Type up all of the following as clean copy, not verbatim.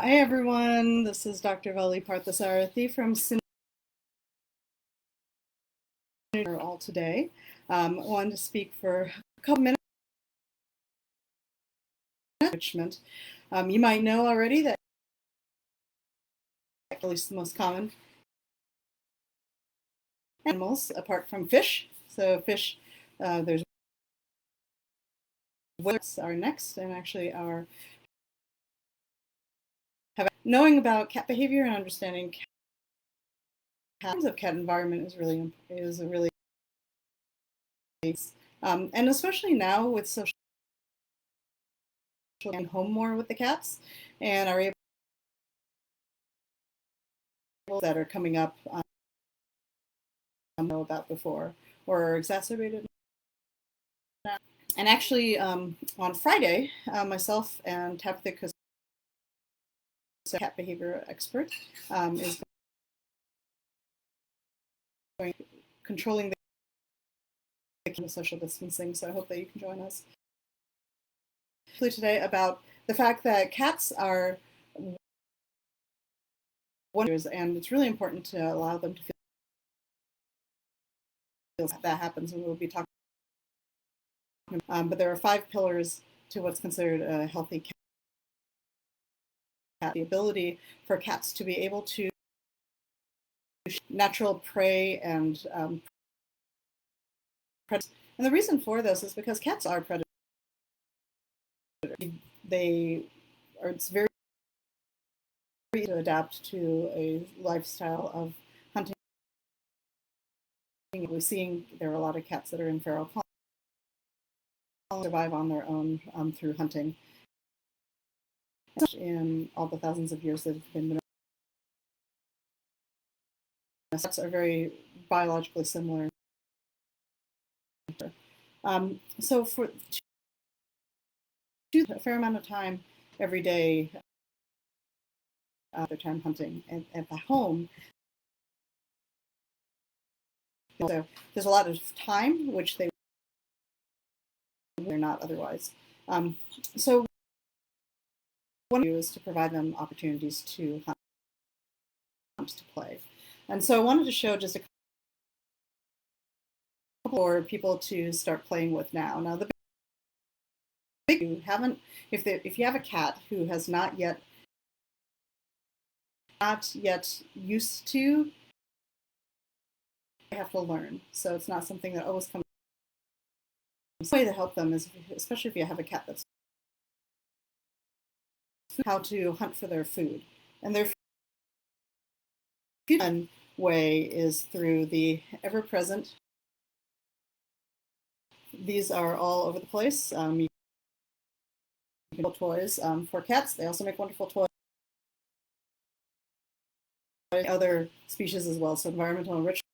Hi everyone, this is Dr. Valli Parthasarathi from all today. I wanted to speak for a couple minutes on enrichment. You might know already that at least the most common animals apart from fish. So fish, there's whales are next, and actually knowing about cat behavior and understanding kinds of cat environment is a really and especially now with social and home more with the cats and are able that are coming up know about before or are exacerbated now. And actually on Friday myself and Tabitha, a cat behavior expert, is going controlling the social distancing, so I hope that you can join us today about the fact that cats are wonders, and it's really important to allow them to feel that happens, and we'll be talking but there are 5 pillars to what's considered a healthy cat. The ability for cats to be able to natural prey and predators. And the reason for this is because cats are predators. It's very easy to adapt to a lifestyle of hunting. We're seeing there are a lot of cats that are in feral colonies survive on their own through hunting. In all the thousands of years that have been cats are very biologically similar. So for a fair amount of time every day, their time hunting at the home. So there's a lot of time which they're not otherwise. So what I do is to provide them opportunities to hunt, to play. And so I wanted to show just a couple for people to start playing with now. Now the big you haven't if you have a cat who has not yet used to, you have to learn. So it's not something that always comes. The way to help them is, especially if you have a cat that's how to hunt for their food. And their food way is through the ever-present. These are all over the place. You can build toys for cats. They also make wonderful toys. Other species as well, so environmental enrichment.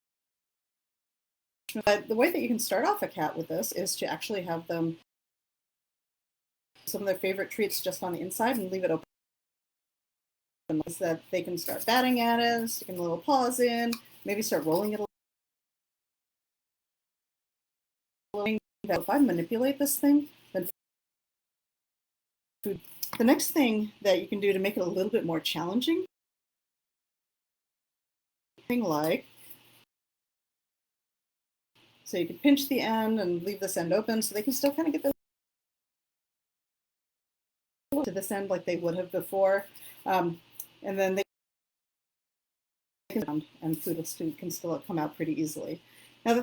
But the way that you can start off a cat with this is to actually have them some of their favorite treats just on the inside and leave it open. So that they can start batting at it, sticking little paws in, maybe start rolling it a little. If I manipulate this thing, then food. The next thing that you can do to make it a little bit more challenging, like, so you can pinch the end and leave this end open so they can still kind of get to this end like they would have before. And then they can, and food can still come out pretty easily. Now, the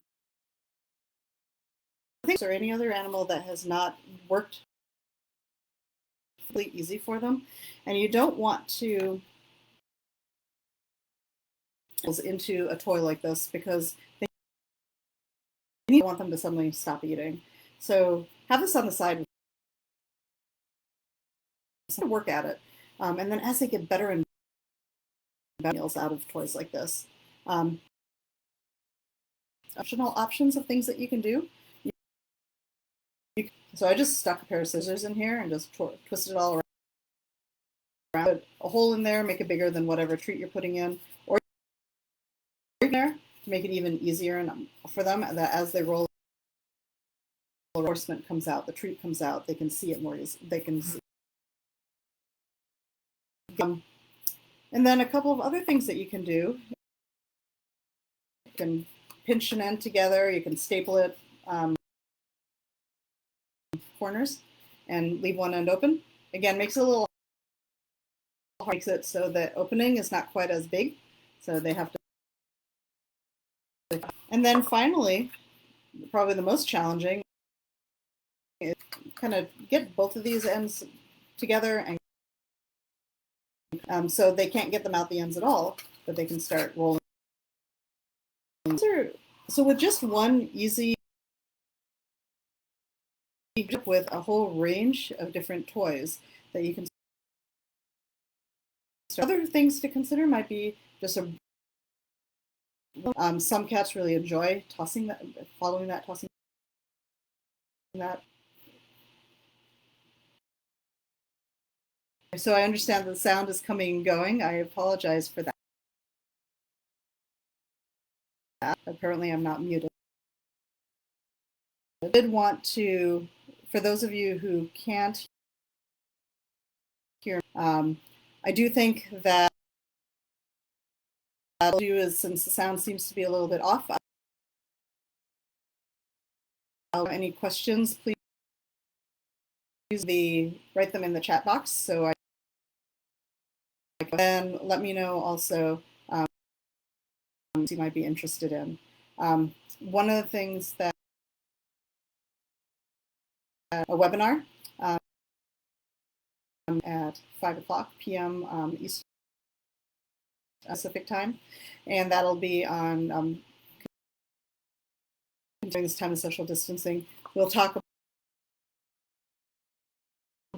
things or any other animal that has not worked really easy for them, and you don't want to into a toy like this because you want them to suddenly stop eating. So have this on the side, work at it, and then as they get better and better meals out of toys like this, optional options of things that you can do. So I just stuck a pair of scissors in here and just twisted it all around. Put a hole in there, make it bigger than whatever treat you're putting in, or there to make it even easier and for them that as they roll, the reinforcement comes out, the treat comes out, they can see it more easily. They can see And then a couple of other things that you can do. You can pinch an end together, you can staple it corners and leave one end open. Again, makes it a little hard, makes it so the opening is not quite as big, so they have to. And then finally, probably the most challenging is kind of get both of these ends together, and so they can't get them out the ends at all, but they can start rolling. So with just one easy, with a whole range of different toys that you can start. Other things to consider might be just some cats really enjoy tossing that, following that, tossing that. So I understand the sound is coming and going. I apologize for that. Apparently I'm not muted. I did want to, for those of you who can't hear, I do think that what I'll do is, since the sound seems to be a little bit off, any questions, please write them in the chat box. So then let me know also you might be interested in. One of the things that a webinar at 5:00 p.m. Eastern Pacific time, and that'll be on during this time of social distancing. We'll talk about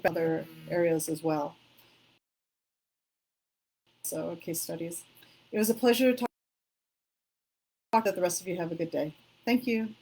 other areas as well. So case studies. It was a pleasure to talk. That the rest of you have a good day. Thank you.